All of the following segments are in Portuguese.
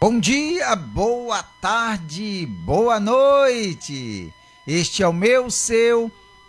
Bom dia, boa tarde, boa noite. Este é o meu,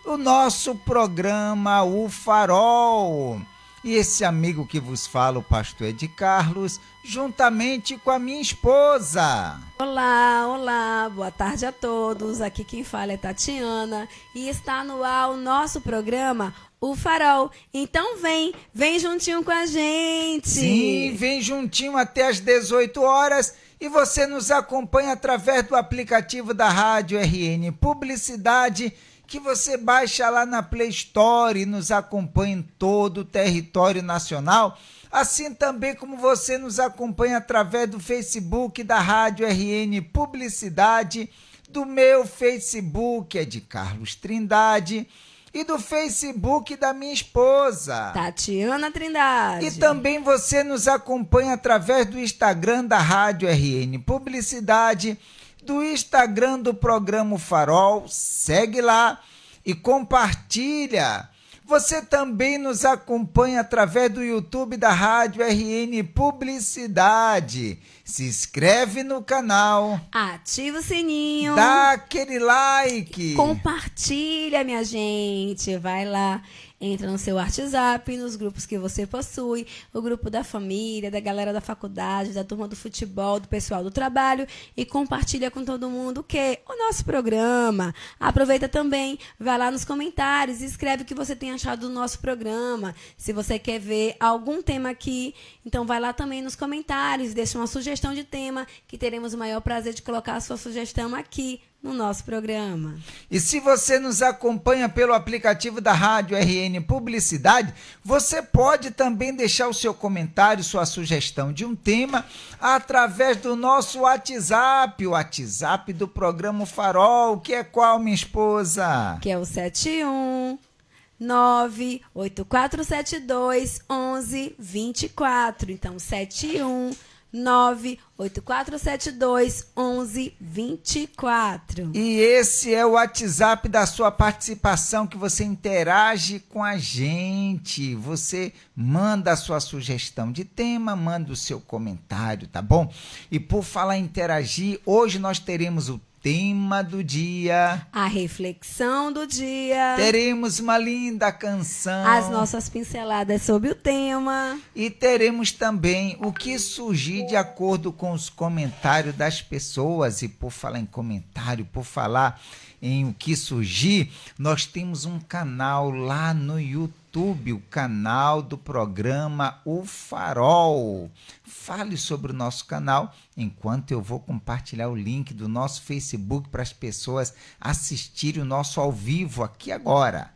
o nosso programa O Farol. E esse amigo que vos fala, o pastor Ed Carlos, juntamente com a minha esposa. Olá, boa tarde a todos. Aqui quem fala é Tatiana e está no ar o nosso programa O Farol. Então vem juntinho com a gente. Sim, vem juntinho até às 18 horas e você nos acompanha através do aplicativo da Rádio RN Publicidade, que você baixa lá na Play Store e nos acompanha em todo o território nacional, assim também como você nos acompanha através do Facebook da Rádio RN Publicidade, do meu Facebook, é de Carlos Trindade, e do Facebook da minha esposa, Tatiana Trindade. E também você nos acompanha através do Instagram da Rádio RN Publicidade, do Instagram do programa O Farol. Segue lá e compartilha. Você também nos acompanha através do YouTube da Rádio RN Publicidade. Se inscreve no canal. Ativa o sininho. Dá aquele like. Compartilha, minha gente. Vai lá. Entra no seu WhatsApp, nos grupos que você possui, o grupo da família, da galera da faculdade, da turma do futebol, do pessoal do trabalho, e compartilha com todo mundo o nosso programa. Aproveita também, vai lá nos comentários e escreve o que você tem achado do nosso programa. Se você quer ver algum tema aqui, então vai lá também nos comentários, deixa uma sugestão de tema, que teremos o maior prazer de colocar a sua sugestão aqui no nosso programa. E se você nos acompanha pelo aplicativo da Rádio RN Publicidade, você pode também deixar o seu comentário, sua sugestão de um tema através do nosso WhatsApp, o WhatsApp do programa O Farol, que é qual, minha esposa? Que é o 71984721124. Então, 71984721124. E esse é o WhatsApp da sua participação, que você interage com a gente. Você manda a sua sugestão de tema, manda o seu comentário, tá bom? E por falar em interagir, hoje nós teremos o tema do dia, a reflexão do dia, teremos uma linda canção, as nossas pinceladas sobre o tema, e teremos também o que surgir de acordo com os comentários das pessoas. E por falar em comentário, por falar em o que surgir, nós temos um canal lá no YouTube, o canal do programa O Farol. Fale sobre o nosso canal, enquanto eu vou compartilhar o link do nosso Facebook para as pessoas assistirem o nosso ao vivo aqui agora.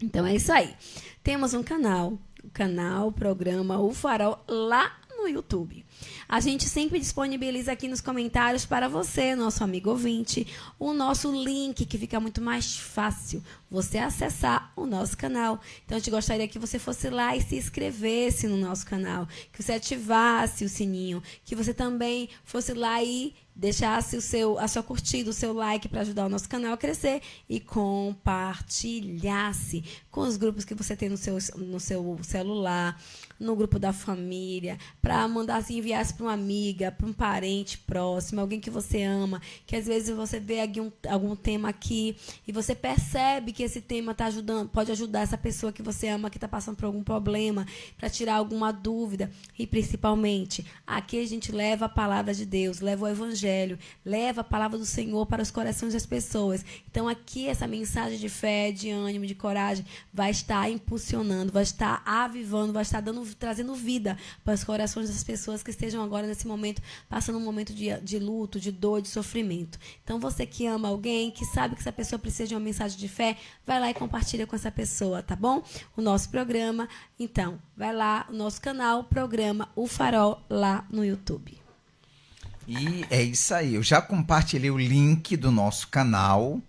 Então é isso aí. Temos um canal, o programa O Farol, lá no YouTube. A gente sempre disponibiliza aqui nos comentários para você, nosso amigo ouvinte, o nosso link, que fica muito mais fácil você acessar o nosso canal. Então, a gente gostaria que você fosse lá e se inscrevesse no nosso canal, que você ativasse o sininho, que você também fosse lá e deixasse a sua curtida, o seu like, para ajudar o nosso canal a crescer, e compartilhasse com os grupos que você tem no seu celular, no grupo da família, para mandar, se enviasse para uma amiga, para um parente próximo, alguém que você ama, que às vezes você vê algum tema aqui e você percebe que esse tema tá ajudando, pode ajudar essa pessoa que você ama, que está passando por algum problema, para tirar alguma dúvida. E principalmente, aqui a gente leva a palavra de Deus, leva o evangelho, leva a palavra do Senhor para os corações das pessoas. Então aqui essa mensagem de fé, de ânimo, de coragem vai estar impulsionando, vai estar avivando, vai estar trazendo vida para os corações das pessoas que estejam agora nesse momento, passando um momento de luto, de dor, de sofrimento. Então você que ama alguém, que sabe que essa pessoa precisa de uma mensagem de fé, vai lá e compartilha com essa pessoa, tá bom? O nosso programa, então, vai lá, o nosso canal, programa O Farol, lá no YouTube. E é isso aí, eu já compartilhei o link do nosso canal,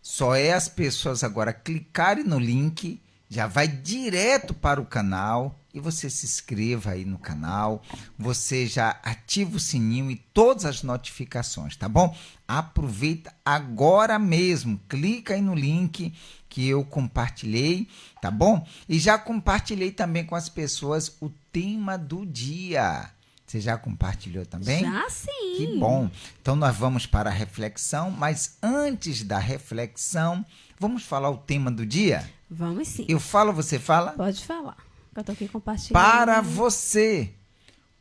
só é as pessoas agora clicarem no link, já vai direto para o canal, e você se inscreva aí no canal, você já ativa o sininho e todas as notificações, tá bom? Aproveita agora mesmo, clica aí no link que eu compartilhei, tá bom? E já compartilhei também com as pessoas o tema do dia. Você já compartilhou também? Já sim. Que bom. Então nós vamos para a reflexão, mas antes da reflexão, vamos falar o tema do dia? Vamos sim. Eu falo, você fala? Pode falar. Eu tô aqui compartilhando. Para você,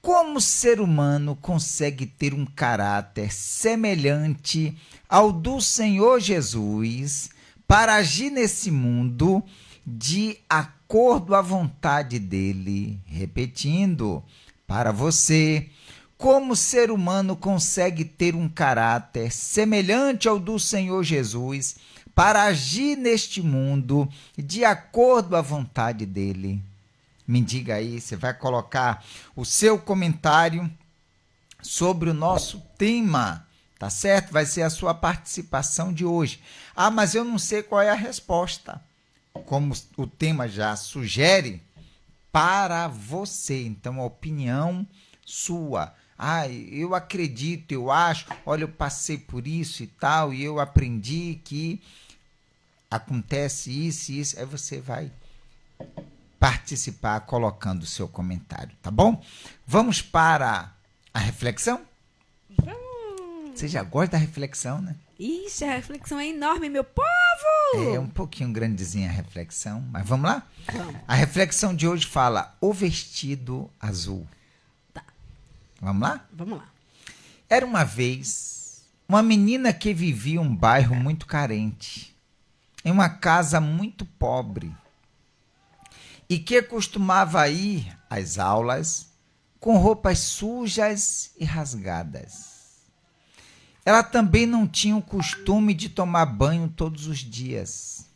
como o ser humano consegue ter um caráter semelhante ao do Senhor Jesus para agir nesse mundo de acordo à vontade dele? Repetindo, para você, como o ser humano consegue ter um caráter semelhante ao do Senhor Jesus para agir neste mundo de acordo à vontade dele? Me diga aí, você vai colocar o seu comentário sobre o nosso tema, tá certo? Vai ser a sua participação de hoje. Ah, mas eu não sei qual é a resposta. Como o tema já sugere, para você. Então, a opinião sua. Ah, eu acredito, eu acho, olha, eu passei por isso e tal, e eu aprendi que acontece isso e isso. Aí você vai participar colocando o seu comentário, tá bom? Vamos para a reflexão? Vamos. Você já gosta da reflexão, né? Ixi, a reflexão é enorme, meu povo! É um pouquinho grandezinha a reflexão, mas vamos lá? Vamos. A reflexão de hoje fala o vestido azul. Tá. Vamos lá? Vamos lá. Era uma vez uma menina que vivia em um bairro muito carente, em uma casa muito pobre, e que costumava ir às aulas com roupas sujas e rasgadas. Ela também não tinha o costume de tomar banho todos os dias.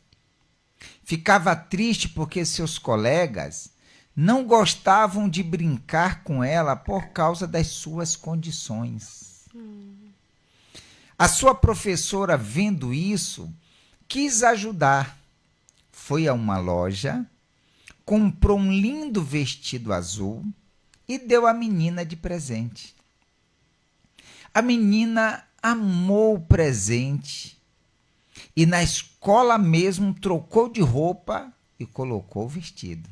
Ficava triste porque seus colegas não gostavam de brincar com ela por causa das suas condições. A sua professora, vendo isso, quis ajudar. Foi a uma loja, comprou um lindo vestido azul e deu à menina de presente. A menina amou o presente e na escola mesmo trocou de roupa e colocou o vestido.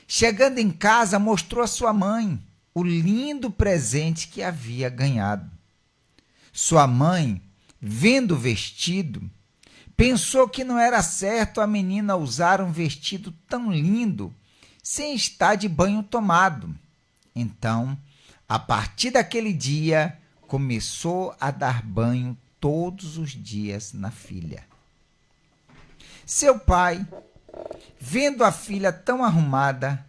Chegando em casa, mostrou à sua mãe o lindo presente que havia ganhado. Sua mãe, vendo o vestido, pensou que não era certo a menina usar um vestido tão lindo sem estar de banho tomado. Então, a partir daquele dia, começou a dar banho todos os dias na filha. Seu pai, vendo a filha tão arrumada,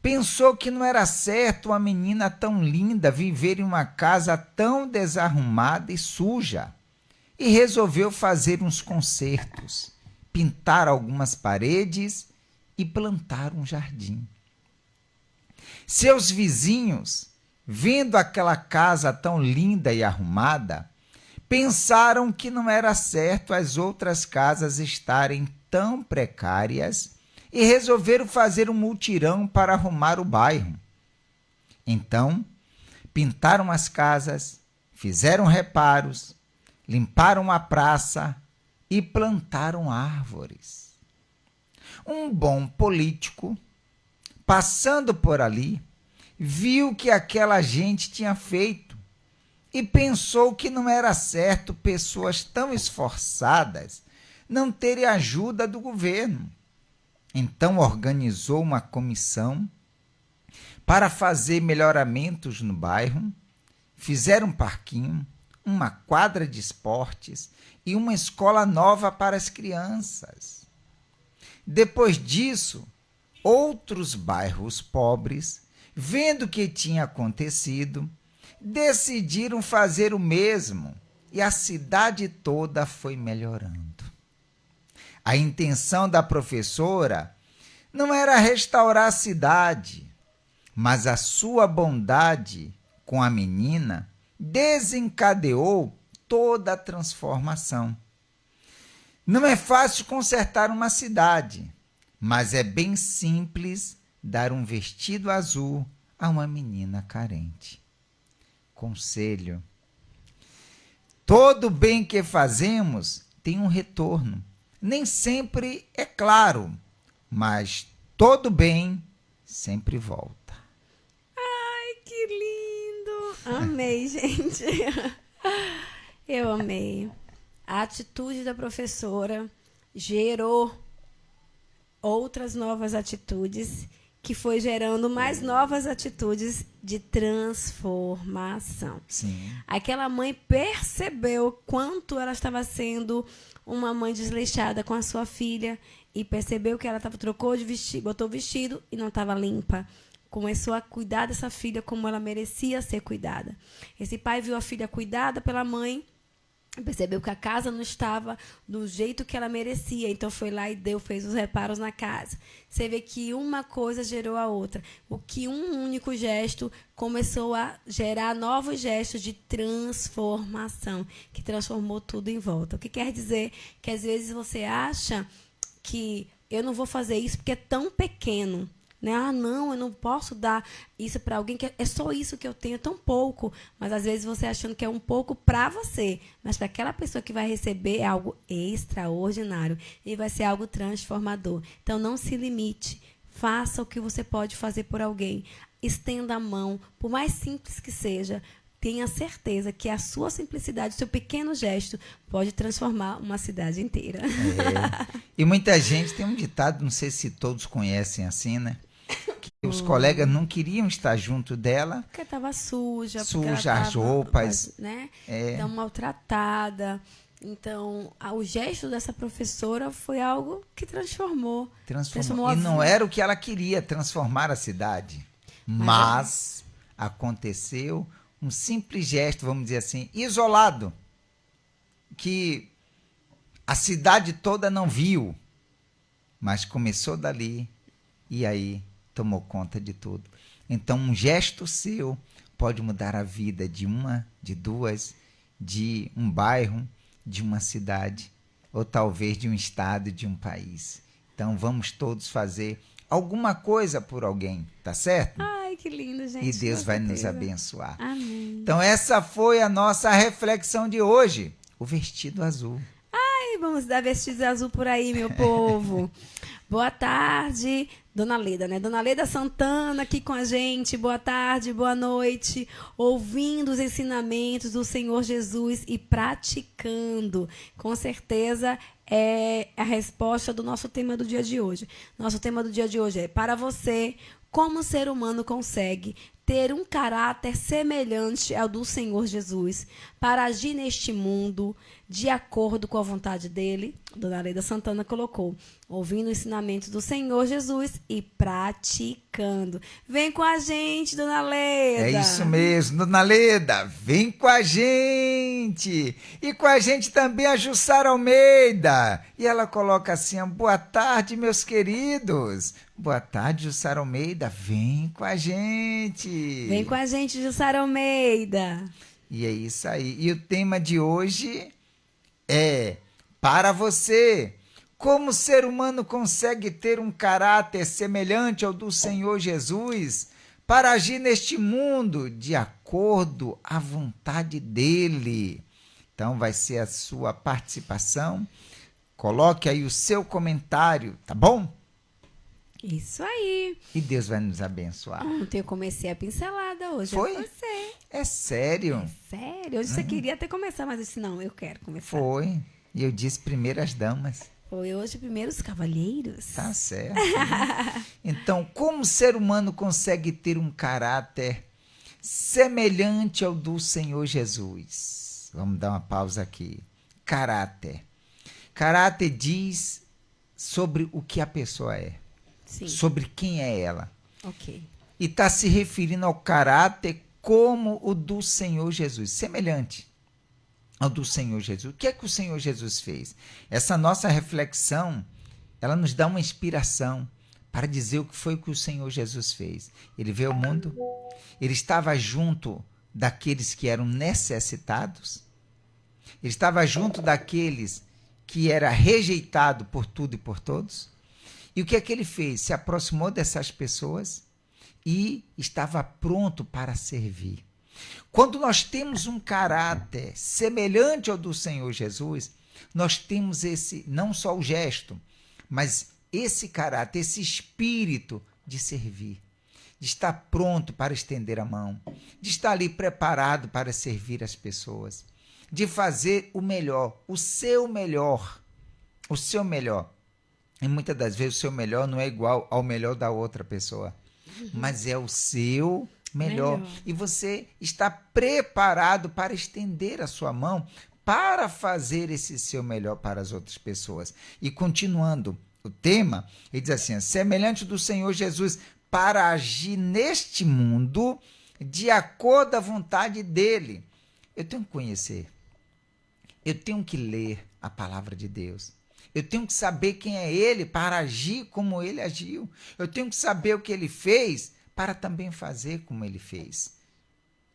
pensou que não era certo uma menina tão linda viver em uma casa tão desarrumada e suja, e resolveu fazer uns consertos, pintar algumas paredes e plantar um jardim. Seus vizinhos, vendo aquela casa tão linda e arrumada, pensaram que não era certo as outras casas estarem tão precárias e resolveram fazer um mutirão para arrumar o bairro. Então, pintaram as casas, fizeram reparos, limparam a praça e plantaram árvores. Um bom político, passando por ali, viu que aquela gente tinha feito e pensou que não era certo pessoas tão esforçadas não terem ajuda do governo. Então organizou uma comissão para fazer melhoramentos no bairro, fizeram um parquinho, uma quadra de esportes e uma escola nova para as crianças. Depois disso, outros bairros pobres, vendo o que tinha acontecido, decidiram fazer o mesmo e a cidade toda foi melhorando. A intenção da professora não era restaurar a cidade, mas a sua bondade com a menina desencadeou toda a transformação. Não é fácil consertar uma cidade, mas é bem simples dar um vestido azul a uma menina carente. Conselho: todo bem que fazemos tem um retorno. Nem sempre é claro, mas todo bem sempre volta. Amei, gente. Eu amei. A atitude da professora gerou outras novas atitudes, que foi gerando mais novas atitudes de transformação. Sim. Aquela mãe percebeu quanto ela estava sendo uma mãe desleixada com a sua filha e percebeu que ela trocou de vestido, botou o vestido e não estava limpa. Começou a cuidar dessa filha como ela merecia ser cuidada. Esse pai viu a filha cuidada pela mãe, percebeu que a casa não estava do jeito que ela merecia, então foi lá e fez os reparos na casa. Você vê que uma coisa gerou a outra. O que um único gesto começou a gerar novos gestos de transformação, que transformou tudo em volta. O que quer dizer que às vezes você acha que eu não vou fazer isso porque é tão pequeno. Né? Ah, não, eu não posso dar isso para alguém, que é só isso que eu tenho, é tão pouco. Mas às vezes você achando que é um pouco para você, mas para aquela pessoa que vai receber é algo extraordinário e vai ser algo transformador. Então não se limite, faça o que você pode fazer por alguém, estenda a mão, por mais simples que seja. Tenha certeza que a sua simplicidade, o seu pequeno gesto pode transformar uma cidade inteira. E muita gente tem um ditado, não sei se todos conhecem assim, né? Que os colegas não queriam estar junto dela. Porque estava suja. Suja as roupas. Né? Então, maltratada. Então, o gesto dessa professora foi algo que transformou. Transformou. E não era o que ela queria, transformar a cidade. Mas aconteceu um simples gesto, vamos dizer assim, isolado, que a cidade toda não viu, mas começou dali e aí tomou conta de tudo. Então, um gesto seu pode mudar a vida de uma, de duas, de um bairro, de uma cidade, ou talvez de um estado, de um país. Então, vamos todos fazer alguma coisa por alguém, tá certo? Ai, que lindo, gente. E Deus vai nos abençoar. Amém. Então, essa foi a nossa reflexão de hoje. O vestido azul. Ai, vamos dar vestido azul por aí, meu povo. Boa tarde, Dona Leda, né? Dona Leda Santana aqui com a gente. Boa tarde, boa noite. Ouvindo os ensinamentos do Senhor Jesus e praticando. Com certeza é a resposta do nosso tema do dia de hoje. Nosso tema do dia de hoje é: para você, como o ser humano consegue ter um caráter semelhante ao do Senhor Jesus para agir neste mundo de acordo com a vontade dele? Dona Leda Santana colocou: ouvindo os ensinamentos do Senhor Jesus e praticando. Vem com a gente, Dona Leda. É isso mesmo, Dona Leda, vem com a gente. E com a gente também a Jussara Almeida. E ela coloca assim: boa tarde, meus queridos. Boa tarde, Jussara Almeida, vem com a gente. Vem com a gente, Jussara Almeida. E é isso aí. E o tema de hoje é: para você, como o ser humano consegue ter um caráter semelhante ao do Senhor Jesus para agir neste mundo de acordo à vontade dele? Então vai ser a sua participação. Coloque aí o seu comentário, tá bom? Isso aí. E Deus vai nos abençoar. Ontem eu comecei a pincelada, hoje Foi? é você. É sério? Sério? Hoje você queria até começar, mas eu disse: não, eu quero começar. Foi. E eu disse primeiras damas. Foi hoje primeiro os cavalheiros. Tá certo. Né? Então, como o ser humano consegue ter um caráter semelhante ao do Senhor Jesus? Vamos dar uma pausa aqui. Caráter. Caráter diz sobre o que a pessoa é. Sim. Sobre quem é ela. Ok. E está se referindo ao caráter como o do Senhor Jesus, semelhante ao do Senhor Jesus. O que é que o Senhor Jesus fez? Essa nossa reflexão, ela nos dá uma inspiração para dizer o que foi que o Senhor Jesus fez. Ele veio ao mundo, ele estava junto daqueles que eram necessitados, ele estava junto daqueles que era rejeitado por tudo e por todos. E o que é que ele fez? Se aproximou dessas pessoas e estava pronto para servir. Quando nós temos um caráter semelhante ao do Senhor Jesus, nós temos esse, não só o gesto, mas esse caráter, esse espírito de servir, de estar pronto para estender a mão, de estar ali preparado para servir as pessoas, de fazer o melhor, o seu melhor, o seu melhor. E muitas das vezes o seu melhor não é igual ao melhor da outra pessoa, mas é o seu melhor. E você está preparado para estender a sua mão para fazer esse seu melhor para as outras pessoas. E continuando o tema, ele diz assim: semelhante do Senhor Jesus, para agir neste mundo de acordo à vontade dele. Eu tenho que conhecer, eu tenho que ler a palavra de Deus, eu tenho que saber quem é ele para agir como ele agiu, eu tenho que saber o que ele fez para também fazer como ele fez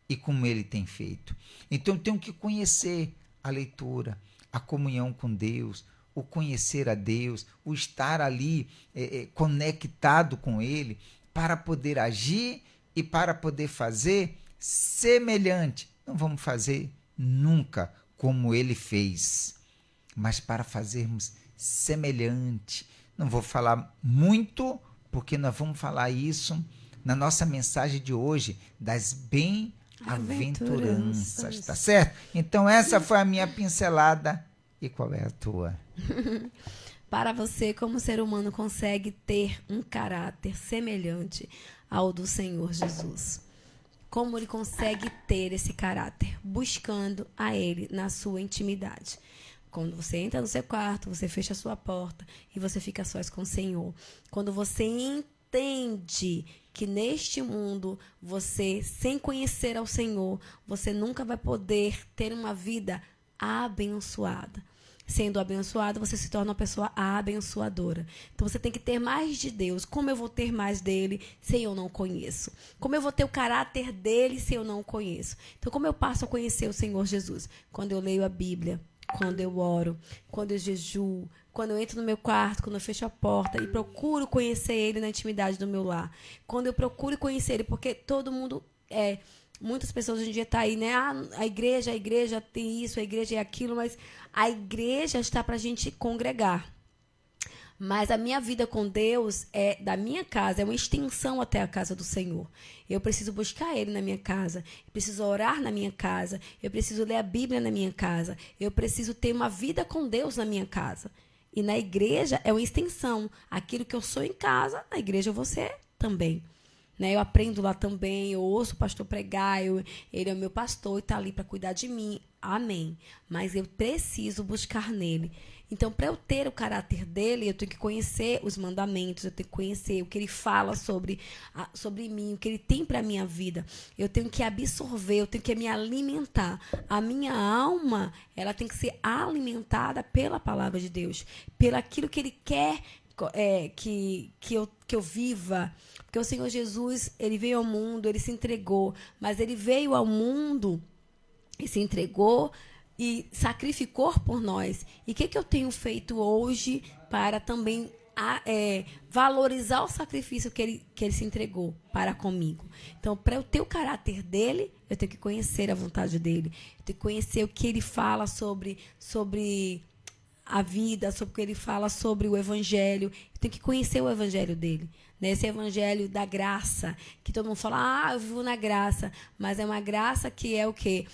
e como ele tem feito. Então eu tenho que conhecer a leitura, a comunhão com Deus, o conhecer a Deus, o estar ali conectado com ele, para poder agir e para poder fazer semelhante. Não vamos fazer nunca como ele fez, mas para fazermos semelhante. Não vou falar muito, porque nós vamos falar isso na nossa mensagem de hoje, das bem-aventuranças, tá certo? Então essa foi a minha pincelada. E qual é a tua? Para você, como ser humano, consegue ter um caráter semelhante ao do Senhor Jesus? Como ele consegue ter esse caráter? Buscando a ele na sua intimidade. Quando você entra no seu quarto, você fecha a sua porta e você fica a sós com o Senhor. Quando você entende que neste mundo, você, sem conhecer ao Senhor, você nunca vai poder ter uma vida abençoada. Sendo abençoado, você se torna uma pessoa abençoadora. Então, você tem que ter mais de Deus. Como eu vou ter mais dele se eu não conheço? Como eu vou ter o caráter dele se eu não o conheço? Então, como eu passo a conhecer o Senhor Jesus? Quando eu leio a Bíblia, quando eu oro, quando eu jejuo, quando eu entro no meu quarto, quando eu fecho a porta e procuro conhecer ele na intimidade do meu lar. Quando eu procuro conhecer ele, porque todo mundo muitas pessoas hoje em dia estão aí, né? A igreja tem isso, a igreja é aquilo, mas a igreja está para a gente congregar. Mas a minha vida com Deus é da minha casa, é uma extensão até a casa do Senhor. Eu preciso buscar ele na minha casa, eu preciso orar na minha casa, eu preciso ler a Bíblia na minha casa, eu preciso ter uma vida com Deus na minha casa. E na igreja é uma extensão. Aquilo que eu sou em casa, na igreja eu vou ser também. Né? Eu aprendo lá também, eu ouço o pastor pregar, ele é o meu pastor e está ali para cuidar de mim. Amém. Mas eu preciso buscar nele. Então, para eu ter o caráter dele, eu tenho que conhecer os mandamentos, eu tenho que conhecer o que ele fala sobre mim, o que ele tem para a minha vida. Eu tenho que absorver, eu tenho que me alimentar. A minha alma, ela tem que ser alimentada pela palavra de Deus, pelo aquilo que ele quer que eu viva. Porque o Senhor Jesus, ele veio ao mundo, ele se entregou, mas ele veio ao mundo e se entregou e sacrificou por nós. E o que eu tenho feito hoje para também valorizar o sacrifício que ele se entregou para comigo? Então, para eu ter o caráter dele, eu tenho que conhecer a vontade dele, eu tenho que conhecer o que ele fala sobre a vida, sobre o que ele fala sobre o evangelho. Eu tenho que conhecer o evangelho dele, né? Esse evangelho da graça, que todo mundo fala, eu vivo na graça, mas é uma graça que é o quê?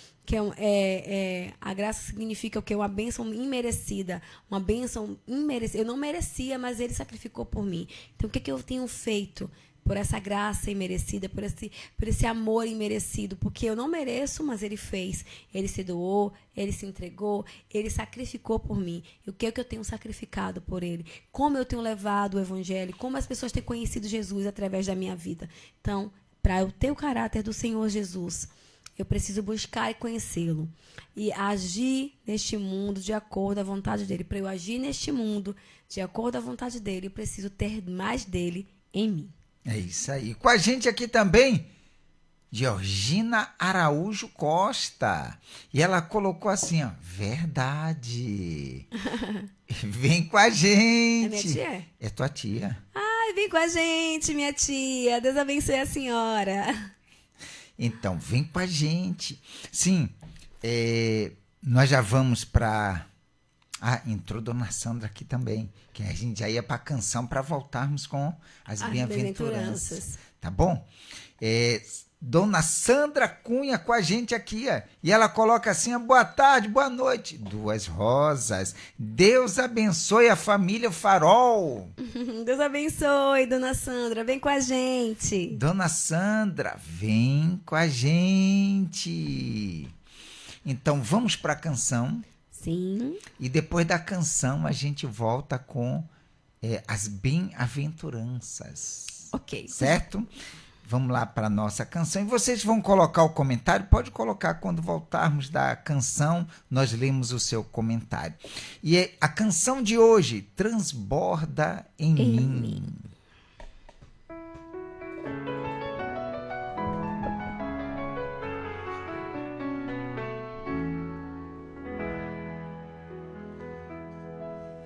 A graça significa o quê? Uma bênção imerecida, uma bênção imerecida. Eu não merecia, mas ele sacrificou por mim. Então, o que eu tenho feito por essa graça imerecida, por esse amor imerecido? Porque eu não mereço, mas ele fez. Ele se doou, ele se entregou, ele sacrificou por mim. E o que é que eu tenho sacrificado por ele? Como eu tenho levado o evangelho? Como as pessoas têm conhecido Jesus através da minha vida? Então, para eu ter o caráter do Senhor Jesus, eu preciso buscar e conhecê-lo. E agir neste mundo de acordo à vontade dele. Para eu agir neste mundo de acordo à vontade dele, eu preciso ter mais dele em mim. É isso aí. Com a gente aqui também, Georgina Araújo Costa. E ela colocou assim, ó, verdade. Vem com a gente. É minha tia? É tua tia. Ai, vem com a gente, minha tia. Deus abençoe a senhora. Então, vem com a gente. Sim, nós já vamos para Ah, entrou Dona Sandra aqui também, que a gente já ia para a canção para voltarmos com as bem-aventuranças. Tá bom? Dona Sandra Cunha com a gente aqui, ó, e ela coloca assim, boa tarde, boa noite. 2 rosas. Deus abençoe a família Farol. Deus abençoe, Dona Sandra. Vem com a gente. Dona Sandra, vem com a gente. Então, vamos para a canção. Sim. E depois da canção, a gente volta com as bem-aventuranças. Ok. Certo? Vamos lá para a nossa canção. E vocês vão colocar o comentário? Pode colocar quando voltarmos da canção, nós lemos o seu comentário. E a canção de hoje, Transborda em mim.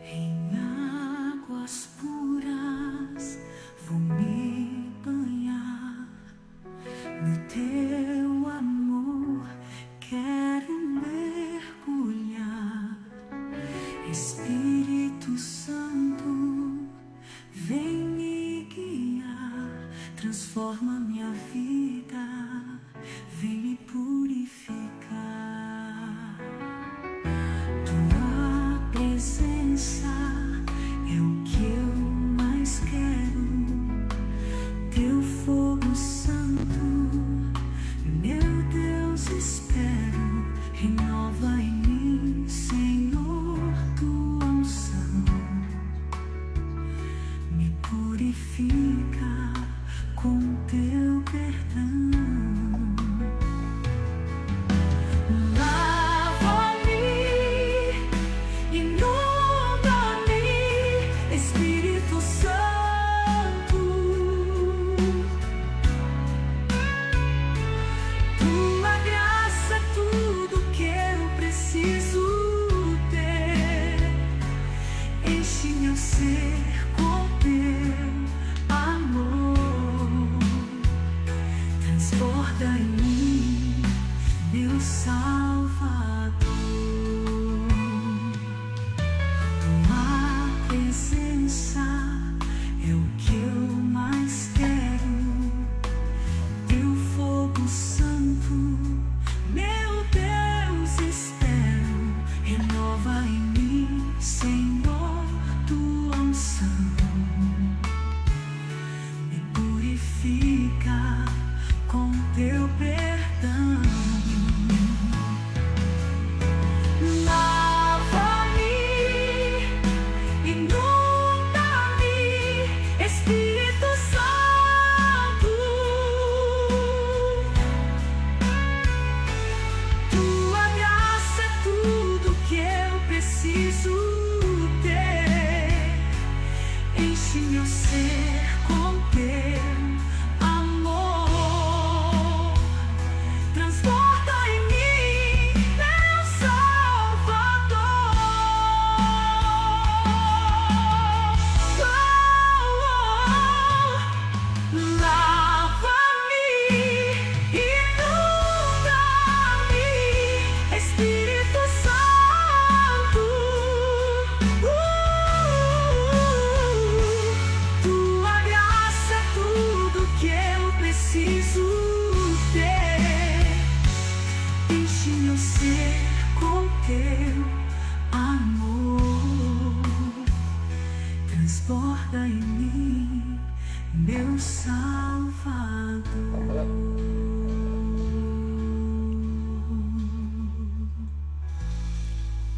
Em águas puras vou me banhar, no teu amor quero mergulhar. Espírito Santo, vem me guiar, transforma minha vida, vem me purificar. Tua presença é o que eu mais quero, teu fogo santo, meu Deus, espero. Renova em mim, Senhor, tua unção, me purifica com teu perdão. Transborda em mim, meu Salvador.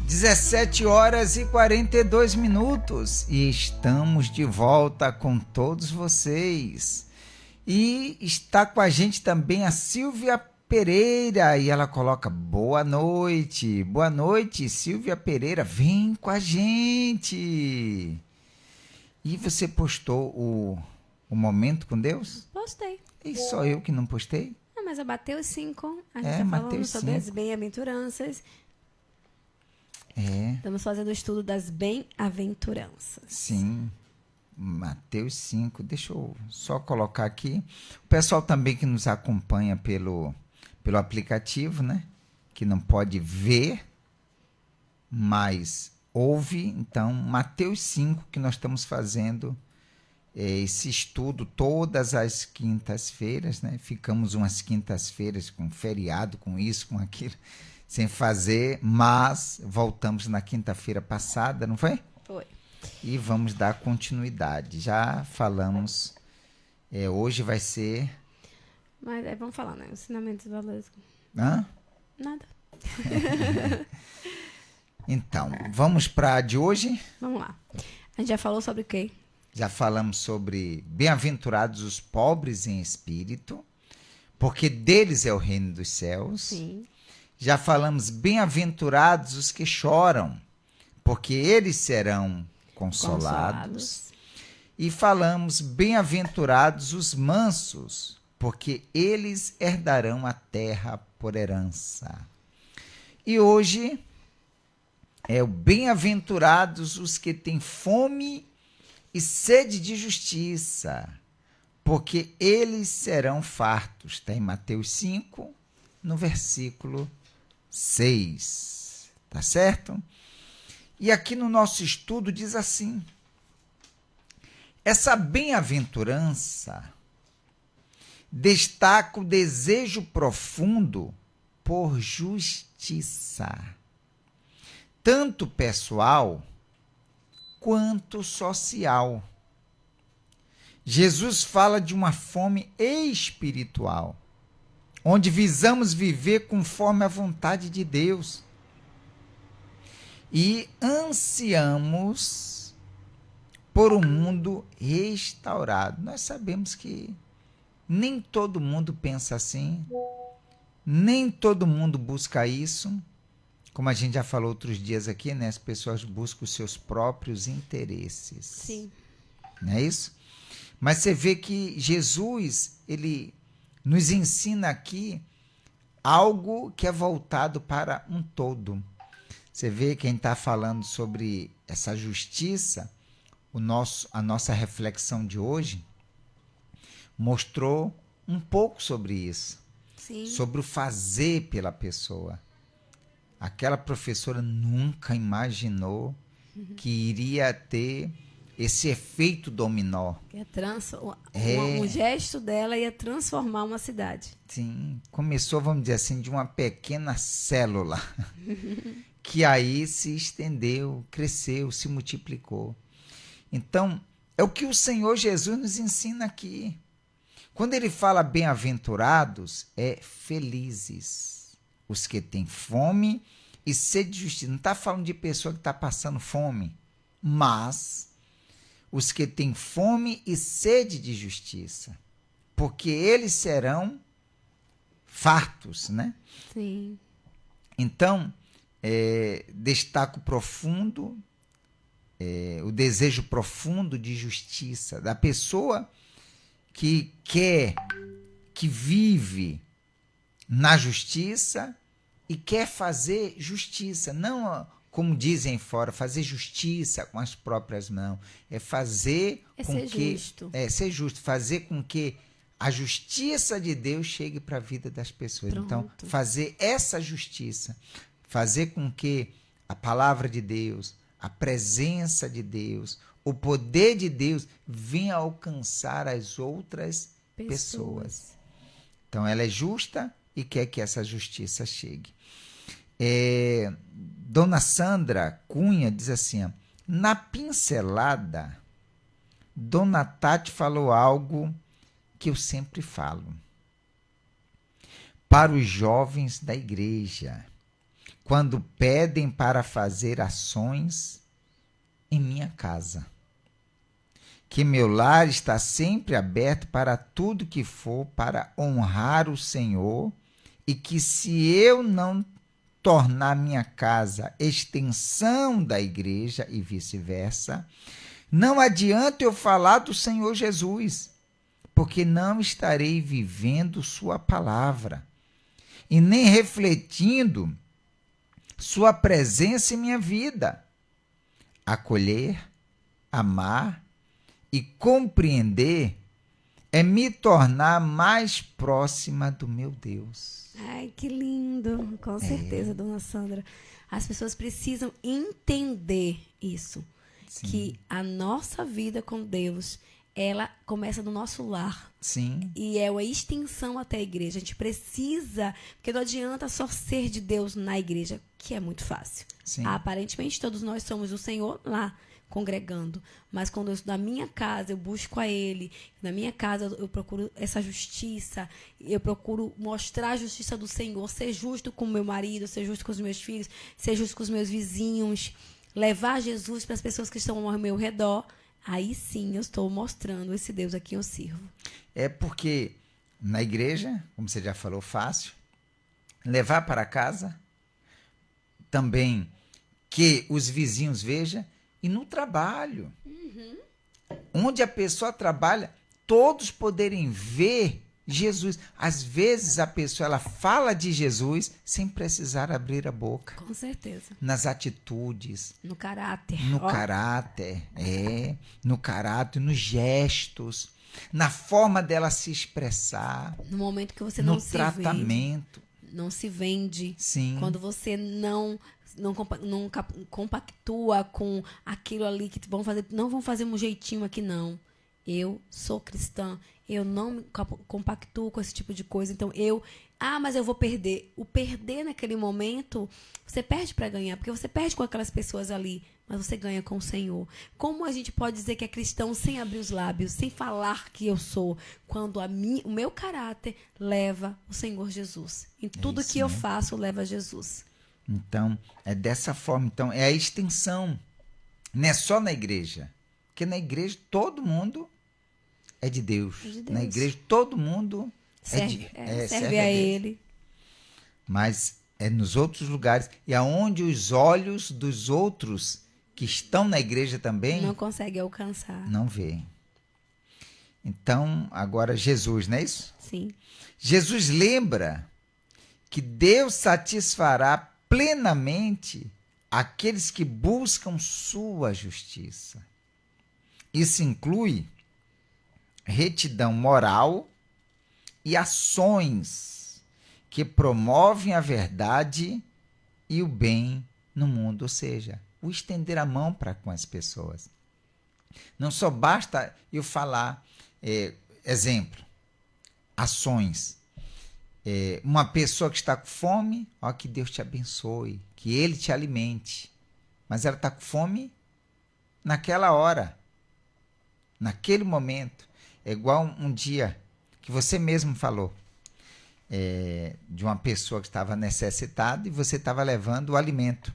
17h42 e estamos de volta com todos vocês. E está com a gente também a Silvia Pereira e ela coloca boa noite, Silvia Pereira, vem com a gente. E você postou o Momento com Deus? Postei. E só eu que não postei? Não, mas eu batei os 5. A gente tá falando sobre as bem-aventuranças. Estamos fazendo o estudo das bem-aventuranças. Sim. Mateus 5. Deixa eu só colocar aqui. O pessoal também que nos acompanha pelo aplicativo, né? Que não pode ver, mas ouve, então, Mateus 5, que nós estamos fazendo esse estudo todas as quintas-feiras, né? Ficamos umas quintas-feiras com feriado, com isso, com aquilo, sem fazer, mas voltamos na quinta-feira passada, não foi? Foi. E vamos dar continuidade. Já falamos, hoje vai ser... Mas vamos falar, né? Ensinamentos e valores. Hã? Nada. Então, vamos para a de hoje? Vamos lá. A gente já falou sobre o quê? Já falamos sobre bem-aventurados os pobres em espírito, porque deles é o reino dos céus. Sim. Já falamos bem-aventurados os que choram, porque eles serão consolados. E falamos bem-aventurados os mansos, porque eles herdarão a terra por herança. E hoje é o bem-aventurados os que têm fome e sede de justiça, porque eles serão fartos. Está em Mateus 5, no versículo 6. Tá certo? E aqui no nosso estudo diz assim: essa bem-aventurança destaca o desejo profundo por justiça, tanto pessoal quanto social. Jesus fala de uma fome espiritual, onde visamos viver conforme a vontade de Deus e ansiamos por um mundo restaurado. Nós sabemos que nem todo mundo pensa assim, nem todo mundo busca isso. Como a gente já falou outros dias aqui, né? As pessoas buscam os seus próprios interesses. Sim. Não é isso? Mas você vê que Jesus, ele nos ensina aqui algo que é voltado para um todo. Você vê quem está falando sobre essa justiça, a nossa reflexão de hoje mostrou um pouco sobre isso. Sim. Sobre o fazer pela pessoa. Aquela professora nunca imaginou que iria ter esse efeito dominó. Um gesto dela ia transformar uma cidade. Sim, começou, vamos dizer assim, de uma pequena célula, que aí se estendeu, cresceu, se multiplicou. Então, é o que o Senhor Jesus nos ensina aqui. Quando ele fala bem-aventurados, é felizes os que têm fome e sede de justiça. Não está falando de pessoa que está passando fome, mas os que têm fome e sede de justiça, porque eles serão fartos, né? Sim. Então, destaco profundo, o desejo profundo de justiça da pessoa que quer, que vive na justiça e quer fazer justiça, não como dizem fora, fazer justiça com as próprias mãos, é fazer com ser que justo. Ser justo, fazer com que a justiça de Deus chegue para a vida das pessoas. Pronto. Então, fazer essa justiça, fazer com que a palavra de Deus, a presença de Deus, o poder de Deus venha alcançar as outras pessoas. Então, ela é justa e quer que essa justiça chegue. Dona Sandra Cunha diz assim, ó, na pincelada, Dona Tati falou algo que eu sempre falo. Para os jovens da igreja, quando pedem para fazer ações em minha casa, que meu lar está sempre aberto para tudo que for para honrar o Senhor e que se eu não tornar minha casa extensão da igreja e vice-versa, não adianta eu falar do Senhor Jesus, porque não estarei vivendo sua palavra e nem refletindo sua presença em minha vida. Acolher, amar e compreender é me tornar mais próxima do meu Deus. Ai, que lindo. Com certeza, dona Sandra. As pessoas precisam entender isso. Sim. Que a nossa vida com Deus, ela começa no nosso lar. Sim. E é uma extensão até a igreja. A gente precisa, porque não adianta só ser de Deus na igreja, que é muito fácil. Sim. Aparentemente, todos nós somos do Senhor lá, congregando. Mas quando eu estou na minha casa, eu busco a Ele. Na minha casa, eu procuro essa justiça. Eu procuro mostrar a justiça do Senhor. Ser justo com o meu marido, ser justo com os meus filhos, ser justo com os meus vizinhos. Levar Jesus para as pessoas que estão ao meu redor. Aí sim eu estou mostrando esse Deus a quem eu sirvo. É porque na igreja, como você já falou, fácil. Levar para casa. Também que os vizinhos vejam. E no trabalho, onde a pessoa trabalha, todos poderem ver Jesus. Às vezes a pessoa ela fala de Jesus sem precisar abrir a boca. Com certeza. Nas atitudes, No caráter. no caráter, no caráter, nos gestos, na forma dela se expressar, No momento que você no não se vende. tratamento. Não se vende. Sim. Quando você não compactua com aquilo ali que vão fazer, não vão fazer um jeitinho aqui, não. Eu sou cristã, eu não me compactuo com esse tipo de coisa, então mas eu vou perder. O perder naquele momento, você perde para ganhar, porque você perde com aquelas pessoas ali, mas você ganha com o Senhor. Como a gente pode dizer que é cristão sem abrir os lábios, sem falar que eu sou, quando o meu caráter leva o Senhor Jesus. Em tudo isso, que eu né? faço, leva Jesus. Então, é dessa forma. Então, é a extensão. Não é só na igreja. Porque na igreja todo mundo é de Deus. É de Deus. Na igreja todo mundo Serve serve a Deus. Ele. Mas é nos outros lugares. E aonde os olhos dos outros que estão na igreja também Não consegue alcançar. não veem. Então, agora Jesus, não é isso? Sim. Jesus lembra que Deus satisfará plenamente aqueles que buscam sua justiça. Isso inclui retidão moral e ações que promovem a verdade e o bem no mundo, ou seja, o estender a mão para com as pessoas. Não só basta eu falar, exemplo, ações. Uma pessoa que está com fome, ó, que Deus te abençoe, que Ele te alimente. Mas ela está com fome naquela hora, naquele momento. É igual um dia que você mesmo falou de uma pessoa que estava necessitada e você estava levando o alimento.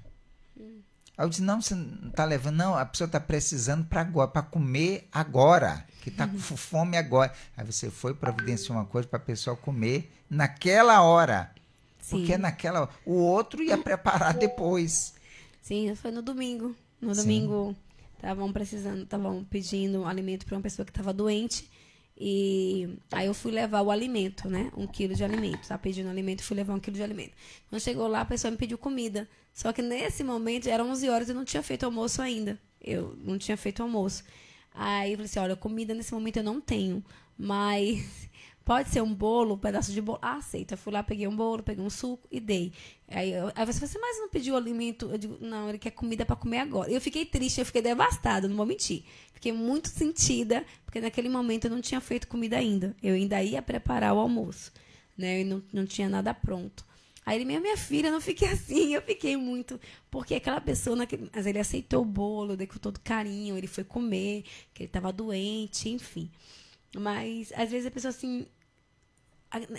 Aí eu disse, não, você não está levando, não, a pessoa está precisando para comer agora, que está com fome agora. Aí você foi providenciar uma coisa para a pessoa comer naquela hora. Sim. Porque naquela hora. O outro ia preparar depois. Sim, foi no domingo. No Sim. domingo estavam pedindo alimento para uma pessoa que estava doente. E aí eu fui levar o alimento, né? 1 quilo de alimento. Estava pedindo alimento e fui levar 1 quilo de alimento. Quando chegou lá, a pessoa me pediu comida. Só que nesse momento, eram 11 horas e eu não tinha feito almoço ainda. Eu não tinha feito almoço. Aí eu falei assim, olha, comida nesse momento eu não tenho. Mas pode ser um bolo, um pedaço de bolo. Ah, aceita. Eu fui lá, peguei um bolo, peguei um suco e dei. Aí você falou assim, mas não pediu alimento? Eu digo, não, ele quer comida para comer agora. Eu fiquei triste, eu fiquei devastada, não vou mentir. Fiquei muito sentida, porque naquele momento eu não tinha feito comida ainda. Eu ainda ia preparar o almoço, né? Eu não tinha nada pronto. Aí ele, minha filha, não fique assim. Eu fiquei muito... Porque aquela pessoa... Mas ele aceitou o bolo, dei com todo carinho. Ele foi comer, que ele estava doente, enfim. Mas, às vezes, a pessoa, assim...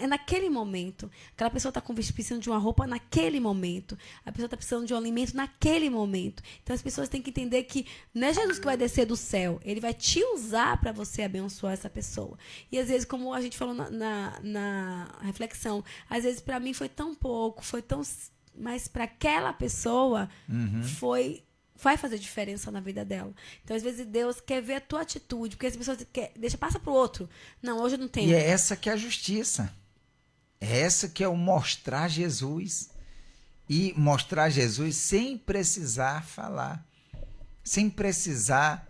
É naquele momento. Aquela pessoa está precisando de uma roupa naquele momento. A pessoa está precisando de um alimento naquele momento. Então, as pessoas têm que entender que não é Jesus que vai descer do céu. Ele vai te usar para você abençoar essa pessoa. E, às vezes, como a gente falou na reflexão, às vezes, para mim, foi tão pouco, foi tão... Mas, para aquela pessoa, vai fazer diferença na vida dela. Então, às vezes, Deus quer ver a tua atitude, porque as pessoas passa pro outro. Não, hoje eu não tenho. E é essa que é a justiça. É essa que é o mostrar Jesus. E mostrar Jesus sem precisar falar. Sem precisar,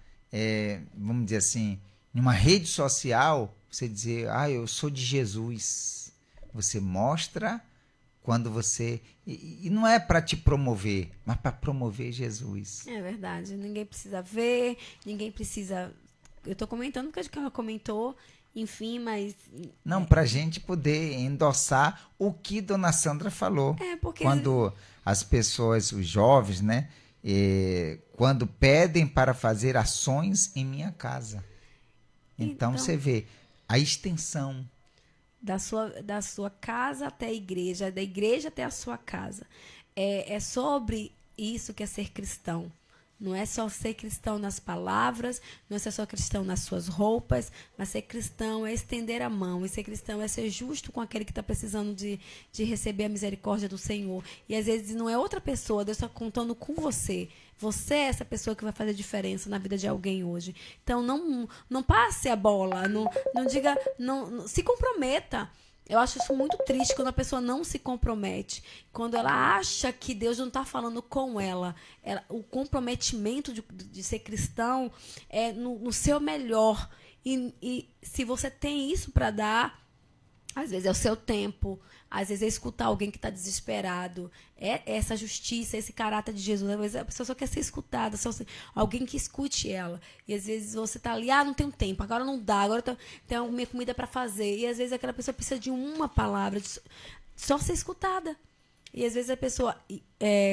vamos dizer assim, em uma rede social, você dizer, eu sou de Jesus. Você mostra quando você... E não é para te promover, mas para promover Jesus. É verdade. Ninguém precisa ver, ninguém precisa... Eu estou comentando porque ela comentou, enfim, mas... Não, para a gente poder endossar o que Dona Sandra falou. Porque... Quando as pessoas, os jovens, né? Quando pedem para fazer ações em minha casa. Então você vê a extensão. Da sua casa até a igreja, da igreja até a sua casa. É sobre isso que é ser cristão. Não é só ser cristão nas palavras, não é só cristão nas suas roupas, mas ser cristão é estender a mão. E ser cristão é ser justo com aquele que está precisando de receber a misericórdia do Senhor. E às vezes não é outra pessoa, Deus está contando com você. Você é essa pessoa que vai fazer diferença na vida de alguém hoje. Então não passe a bola, não diga, não se comprometa. Eu acho isso muito triste quando a pessoa não se compromete. Quando ela acha que Deus não está falando com ela. O comprometimento de ser cristão é no seu melhor. E se você tem isso para dar, às vezes é o seu tempo, às vezes é escutar alguém que está desesperado. É essa justiça, esse caráter de Jesus. Às vezes a pessoa só quer ser escutada, alguém que escute ela. E às vezes você está ali, não tenho tempo, agora não dá, agora tenho minha comida para fazer. E às vezes aquela pessoa precisa de uma palavra, só ser escutada. E às vezes a pessoa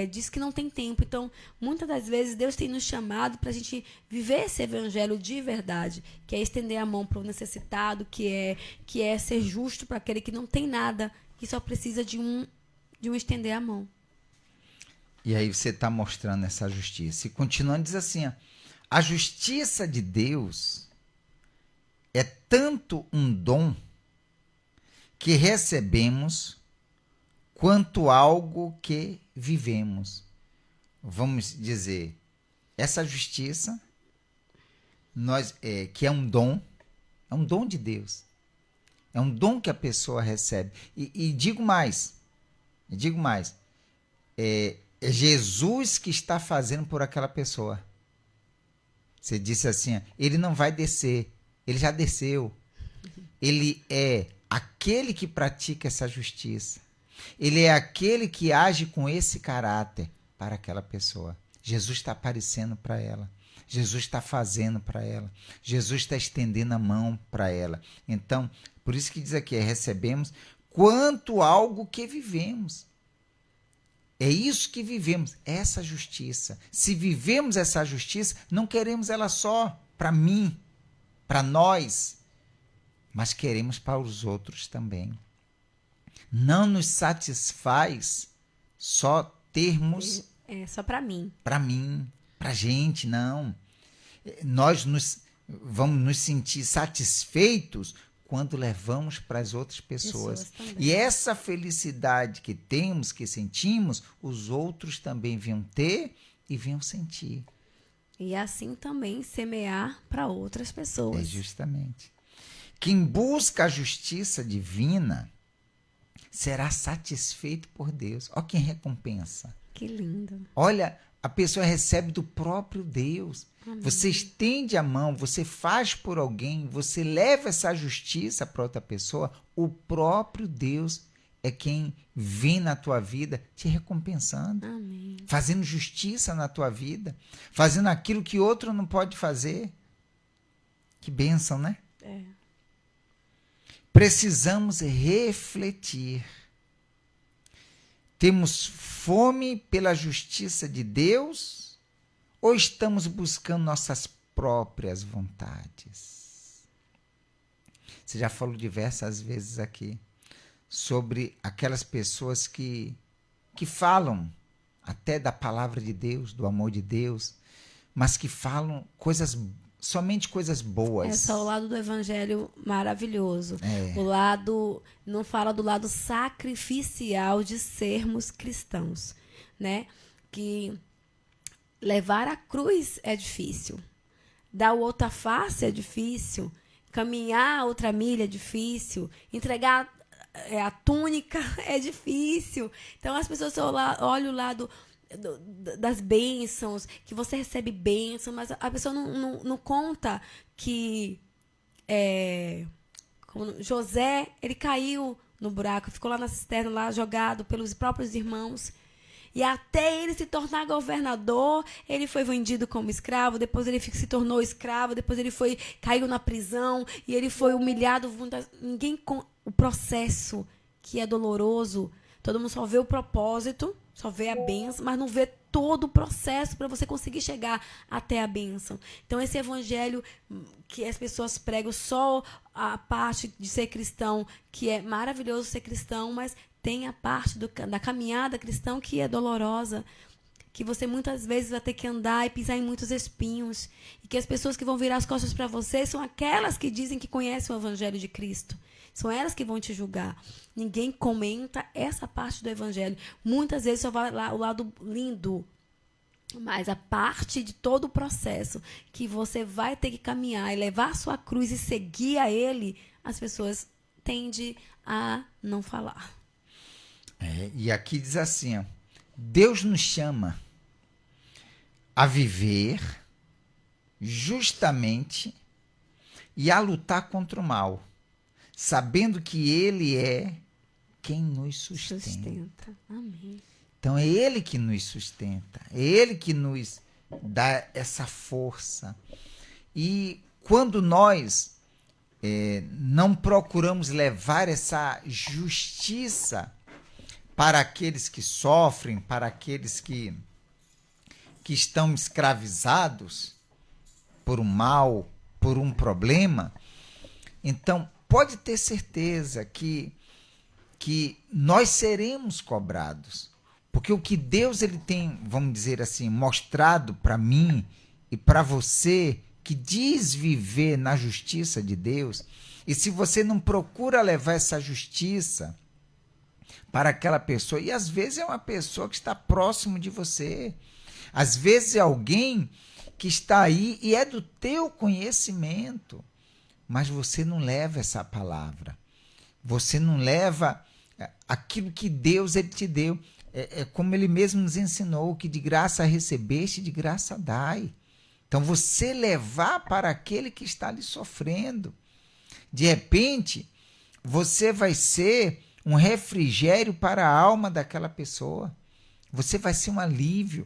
diz que não tem tempo. Então, muitas das vezes, Deus tem nos chamado para a gente viver esse evangelho de verdade, que é estender a mão para o necessitado, que é ser justo para aquele que não tem nada, que só precisa de um estender a mão. E aí você está mostrando essa justiça. E continuando, diz assim, a justiça de Deus é tanto um dom que recebemos quanto algo que vivemos. Vamos dizer, essa justiça, que é um dom de Deus. É um dom que a pessoa recebe. E digo mais, é Jesus que está fazendo por aquela pessoa. Você disse assim, ele não vai descer, ele já desceu. Ele é aquele que pratica essa justiça. Ele é aquele que age com esse caráter para aquela pessoa. Jesus está aparecendo para ela. Jesus está fazendo para ela. Jesus está estendendo a mão para ela. Então, por isso que diz aqui, recebemos quanto algo que vivemos. É isso que vivemos, essa justiça. Se vivemos essa justiça, não queremos ela só para mim, para nós, mas queremos para os outros também. Não nos satisfaz só termos... só para mim. Para mim, para a gente, não. Nós vamos nos sentir satisfeitos quando levamos para as outras pessoas. E essa felicidade que temos, que sentimos, os outros também vão ter e vão sentir. E assim também semear para outras pessoas. Justamente. Quem busca a justiça divina será satisfeito por Deus. Olha quem recompensa. Que lindo. Olha, a pessoa recebe do próprio Deus. Amém. Você estende a mão, você faz por alguém, você leva essa justiça para outra pessoa, o próprio Deus é quem vem na tua vida te recompensando. Amém. Fazendo justiça na tua vida, fazendo aquilo que outro não pode fazer. Que bênção, né? Precisamos refletir. Temos fome pela justiça de Deus ou estamos buscando nossas próprias vontades? Você já falou diversas vezes aqui sobre aquelas pessoas que falam até da palavra de Deus, do amor de Deus, mas que falam somente coisas boas. É só o lado do evangelho maravilhoso. O lado, não fala do lado sacrificial de sermos cristãos, né? Que levar a cruz é difícil. Dar outra face é difícil. Caminhar outra milha é difícil. Entregar a túnica é difícil. Então as pessoas olham o lado das bênçãos, que você recebe bênção, mas a pessoa não conta que Como José, ele caiu no buraco, ficou lá na cisterna, lá jogado pelos próprios irmãos. E até ele se tornar governador, ele foi vendido como escravo, depois ele se tornou escravo, depois ele caiu na prisão e ele foi humilhado. O processo que é doloroso, todo mundo só vê o propósito, só vê a bênção, mas não vê todo o processo para você conseguir chegar até a bênção. Então, esse evangelho que as pessoas pregam só a parte de ser cristão, que é maravilhoso ser cristão, mas tem a parte da caminhada cristã que é dolorosa, que você muitas vezes vai ter que andar e pisar em muitos espinhos, e que as pessoas que vão virar as costas para você são aquelas que dizem que conhecem o evangelho de Cristo. São elas que vão te julgar. Ninguém comenta essa parte do evangelho. Muitas vezes só vai lá o lado lindo, mas a parte de todo o processo que você vai ter que caminhar e levar a sua cruz e seguir a ele, as pessoas tendem a não falar. E aqui diz assim, ó, Deus nos chama a viver justamente e a lutar contra o mal, sabendo que Ele é quem nos sustenta. Amém. Então é Ele que nos sustenta, é Ele que nos dá essa força. E quando nós não procuramos levar essa justiça para aqueles que sofrem, para aqueles que estão escravizados por um mal, por um problema, então pode ter certeza que nós seremos cobrados. Porque o que Deus ele tem, vamos dizer assim, mostrado para mim e para você, que diz viver na justiça de Deus, e se você não procura levar essa justiça para aquela pessoa, e às vezes é uma pessoa que está próximo de você, às vezes é alguém que está aí e é do teu conhecimento, mas você não leva essa palavra, você não leva aquilo que Deus ele te deu. É como ele mesmo nos ensinou, que de graça recebeste, de graça dai. Então você levar para aquele que está ali sofrendo. De repente, você vai ser um refrigério para a alma daquela pessoa. Você vai ser um alívio.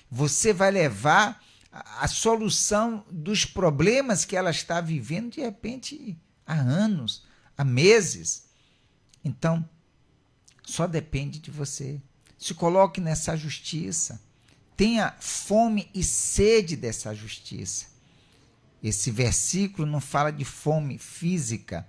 Você vai levar a solução dos problemas que ela está vivendo, de repente, há anos, há meses. Então, só depende de você. Se coloque nessa justiça. Tenha fome e sede dessa justiça. Esse versículo não fala de fome física,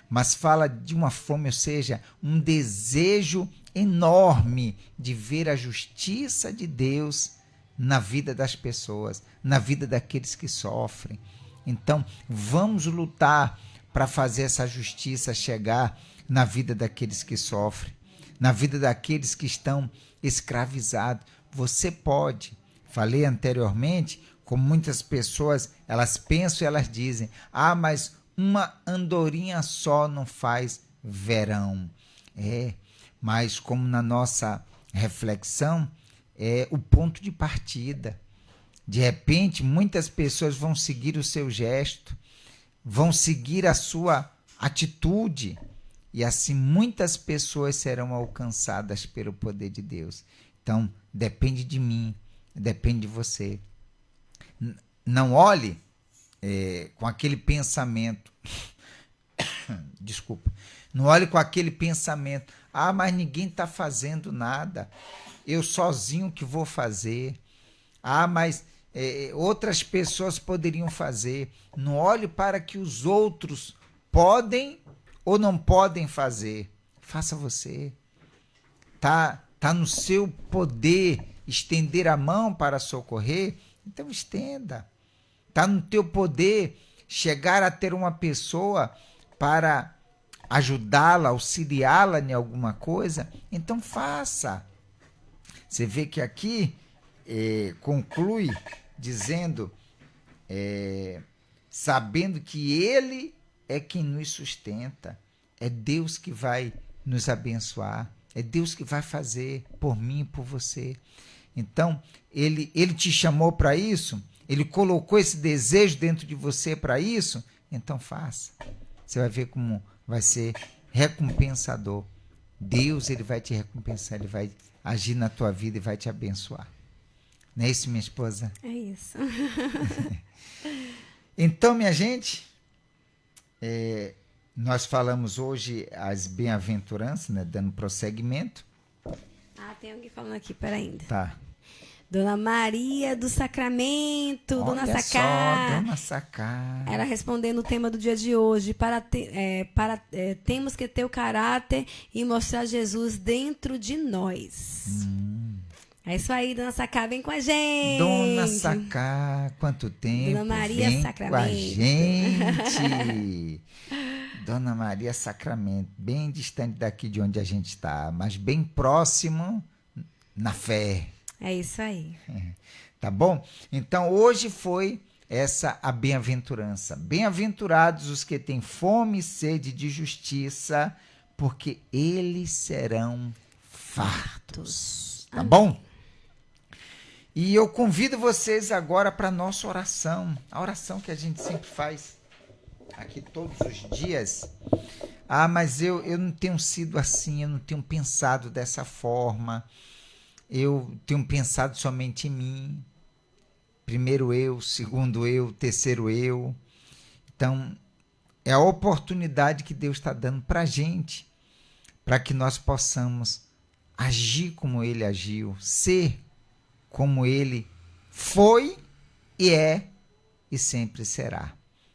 mas fala de uma fome, ou seja, um desejo enorme de ver a justiça de Deus na vida das pessoas, na vida daqueles que sofrem. Então, vamos lutar para fazer essa justiça chegar na vida daqueles que sofrem, na vida daqueles que estão escravizados. Você pode. Falei anteriormente, como muitas pessoas, elas pensam e elas dizem, mas uma andorinha só não faz verão. Mas como na nossa reflexão, é o ponto de partida. De repente, muitas pessoas vão seguir o seu gesto, vão seguir a sua atitude, e assim muitas pessoas serão alcançadas pelo poder de Deus. Então, depende de mim, depende de você. Não olhe com aquele pensamento, desculpa, não olhe com aquele pensamento, mas ninguém está fazendo nada, eu sozinho que vou fazer, mas outras pessoas poderiam fazer. Não olhe para que os outros podem ou não podem fazer. Faça você. Tá no seu poder estender a mão para socorrer? Então estenda. Tá no teu poder chegar a ter uma pessoa para ajudá-la, auxiliá-la em alguma coisa? Então faça. Você vê que aqui conclui dizendo, sabendo que Ele é quem nos sustenta, é Deus que vai nos abençoar, é Deus que vai fazer por mim e por você. Então, ele te chamou para isso, Ele colocou esse desejo dentro de você para isso, então faça. Você vai ver como vai ser recompensador. Deus, ele vai te recompensar, ele vai agir na tua vida e vai te abençoar. Não é isso, minha esposa? É isso. Então, minha gente, nós falamos hoje as bem-aventuranças, né, dando prosseguimento. Tem alguém falando aqui, peraí ainda. Tá. Dona Maria do Sacramento, Dona Olha Sacá. só, Dona Sacá. Ela respondendo o tema do dia de hoje. Temos que ter o caráter e mostrar Jesus dentro de nós. É isso aí, Dona Sacá, vem com a gente. Dona Sacá, quanto tempo. Dona Maria vem Sacramento. Com a gente. Dona Maria Sacramento, bem distante daqui de onde a gente está, mas bem próximo na fé. É isso aí. Tá bom? Então, hoje foi essa a bem-aventurança. Bem-aventurados os que têm fome e sede de justiça, porque eles serão fartos. Tá bom? E eu convido vocês agora para a nossa oração. A oração que a gente sempre faz aqui todos os dias. Mas eu não tenho sido assim, eu não tenho pensado dessa forma. Eu tenho pensado somente em mim. Primeiro eu, segundo eu, terceiro eu. Então, é a oportunidade que Deus está dando para a gente, para que nós possamos agir como Ele agiu, ser como Ele foi e é e sempre será.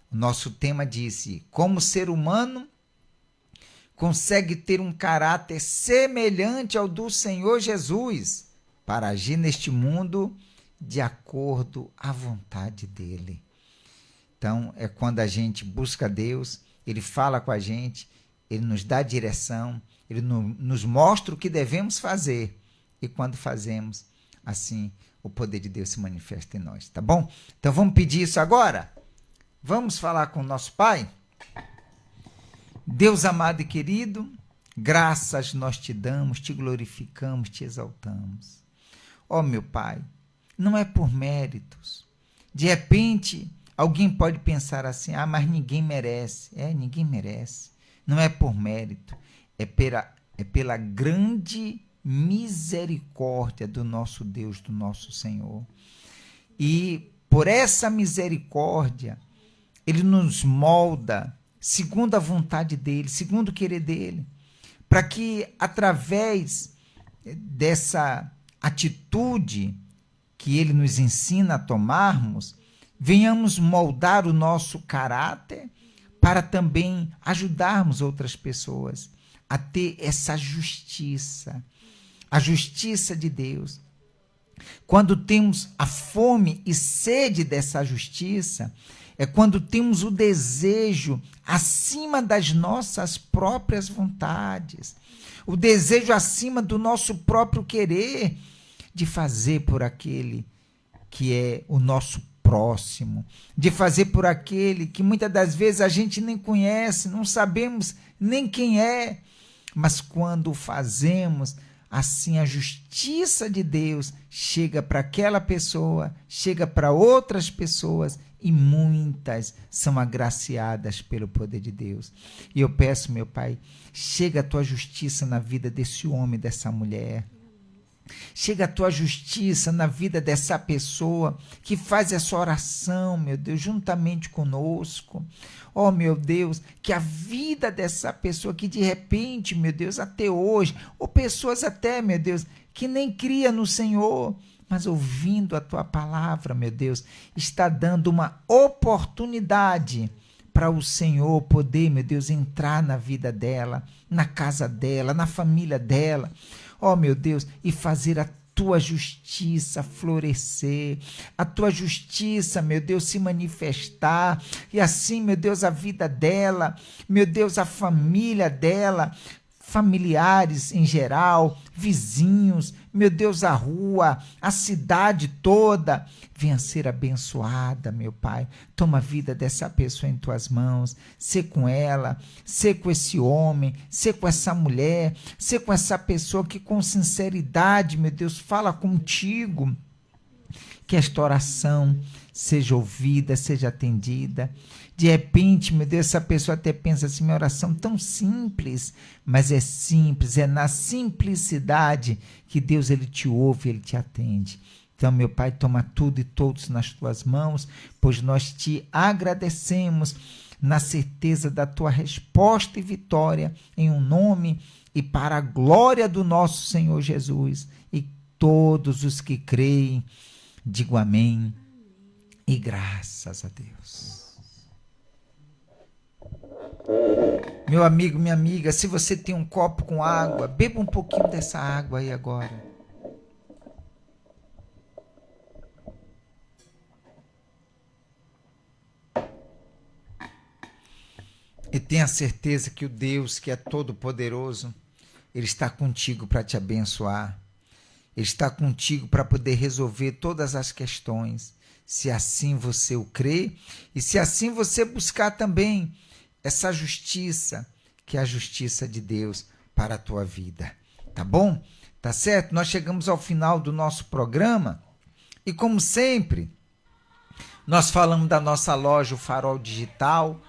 O nosso tema disse: como ser humano consegue ter um caráter semelhante ao do Senhor Jesus para agir neste mundo de acordo à vontade dele. Então, é quando a gente busca Deus, Ele fala com a gente, Ele nos dá direção, Ele nos mostra o que devemos fazer. E quando fazemos, assim, o poder de Deus se manifesta em nós, tá bom? Então, vamos pedir isso agora? Vamos falar com o nosso Pai? Deus amado e querido, graças nós te damos, te glorificamos, te exaltamos. Ó meu Pai, não é por méritos. De repente, alguém pode pensar assim: mas ninguém merece. Ninguém merece. Não é por mérito, é pela grande misericórdia do nosso Deus, do nosso Senhor. E por essa misericórdia, Ele nos molda segundo a vontade dEle, segundo o querer dEle, para que através dessa atitude que Ele nos ensina a tomarmos, venhamos moldar o nosso caráter para também ajudarmos outras pessoas a ter essa justiça, a justiça de Deus. Quando temos a fome e sede dessa justiça, é quando temos o desejo acima das nossas próprias vontades, o desejo acima do nosso próprio querer de fazer por aquele que é o nosso próximo, de fazer por aquele que muitas das vezes a gente nem conhece, não sabemos nem quem é, mas quando o fazemos, assim a justiça de Deus chega para aquela pessoa, chega para outras pessoas, e muitas são agraciadas pelo poder de Deus. E eu peço, meu Pai, chega a tua justiça na vida desse homem, dessa mulher. Chega a tua justiça na vida dessa pessoa que faz essa oração, meu Deus, juntamente conosco. Oh, meu Deus, que a vida dessa pessoa que de repente, meu Deus, até hoje, ou pessoas até, meu Deus, que nem cria no Senhor, mas ouvindo a tua palavra, meu Deus, está dando uma oportunidade para o Senhor poder, meu Deus, entrar na vida dela, na casa dela, na família dela. Oh, meu Deus, e fazer a tua justiça florescer, a tua justiça, meu Deus, se manifestar, e assim, meu Deus, a vida dela, meu Deus, a família dela, familiares em geral, vizinhos, meu Deus, a rua, a cidade toda, venha ser abençoada, meu Pai. Toma a vida dessa pessoa em tuas mãos, sê com ela, sê com esse homem, sê com essa mulher, sê com essa pessoa que com sinceridade, meu Deus, fala contigo que esta oração seja ouvida, seja atendida. De repente, meu Deus, essa pessoa até pensa assim, minha oração tão simples, mas é simples, é na simplicidade que Deus ele te ouve, ele te atende. Então, meu Pai, toma tudo e todos nas tuas mãos, pois nós te agradecemos na certeza da tua resposta e vitória, em um nome e para a glória do nosso Senhor Jesus. E todos os que creem, digo amém e graças a Deus. Meu amigo, minha amiga, se você tem um copo com água, beba um pouquinho dessa água aí agora. E tenha certeza que o Deus que é todo-poderoso, Ele está contigo para te abençoar. Ele está contigo para poder resolver todas as questões, se assim você o crê e se assim você buscar também essa justiça, que é a justiça de Deus para a tua vida. Tá bom? Tá certo? Nós chegamos ao final do nosso programa e, como sempre, nós falamos da nossa loja, o Farol Digital,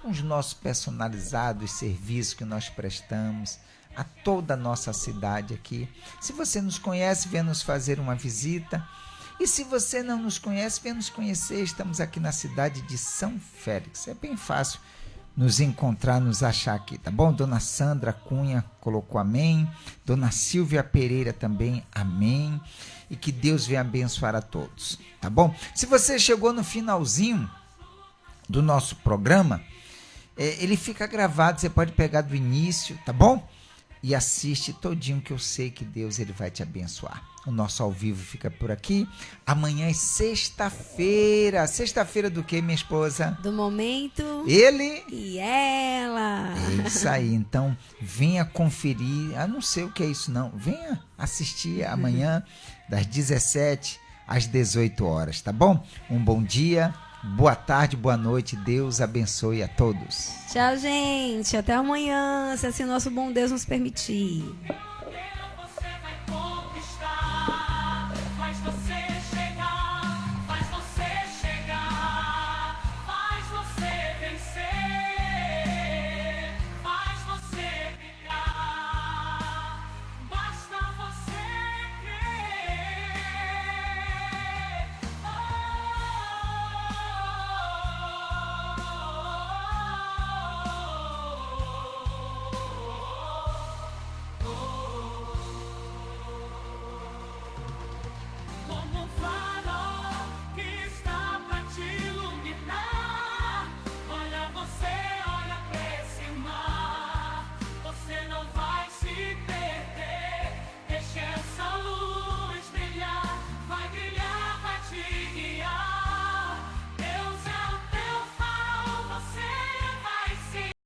com os nossos personalizados serviços que nós prestamos a toda a nossa cidade aqui. Se você nos conhece, venha nos fazer uma visita. E se você não nos conhece, venha nos conhecer. Estamos aqui na cidade de São Félix. É bem fácil nos encontrar, nos achar aqui, tá bom? Dona Sandra Cunha colocou amém. Dona Silvia Pereira também, amém. E que Deus venha abençoar a todos, tá bom? Se você chegou no finalzinho do nosso programa, ele fica gravado, você pode pegar do início, tá bom? E assiste todinho, que eu sei que Deus ele vai te abençoar. O nosso ao vivo fica por aqui. Amanhã é sexta-feira. Sexta-feira do que, minha esposa? Do momento. Ele e ela. É isso aí. Então, venha conferir. Eu não sei o que é isso, não. Venha assistir amanhã, das 17 às 18 horas, tá bom? Um bom dia. Boa tarde, boa noite, Deus abençoe a todos. Tchau, gente, até amanhã, se assim o nosso bom Deus nos permitir. Como faz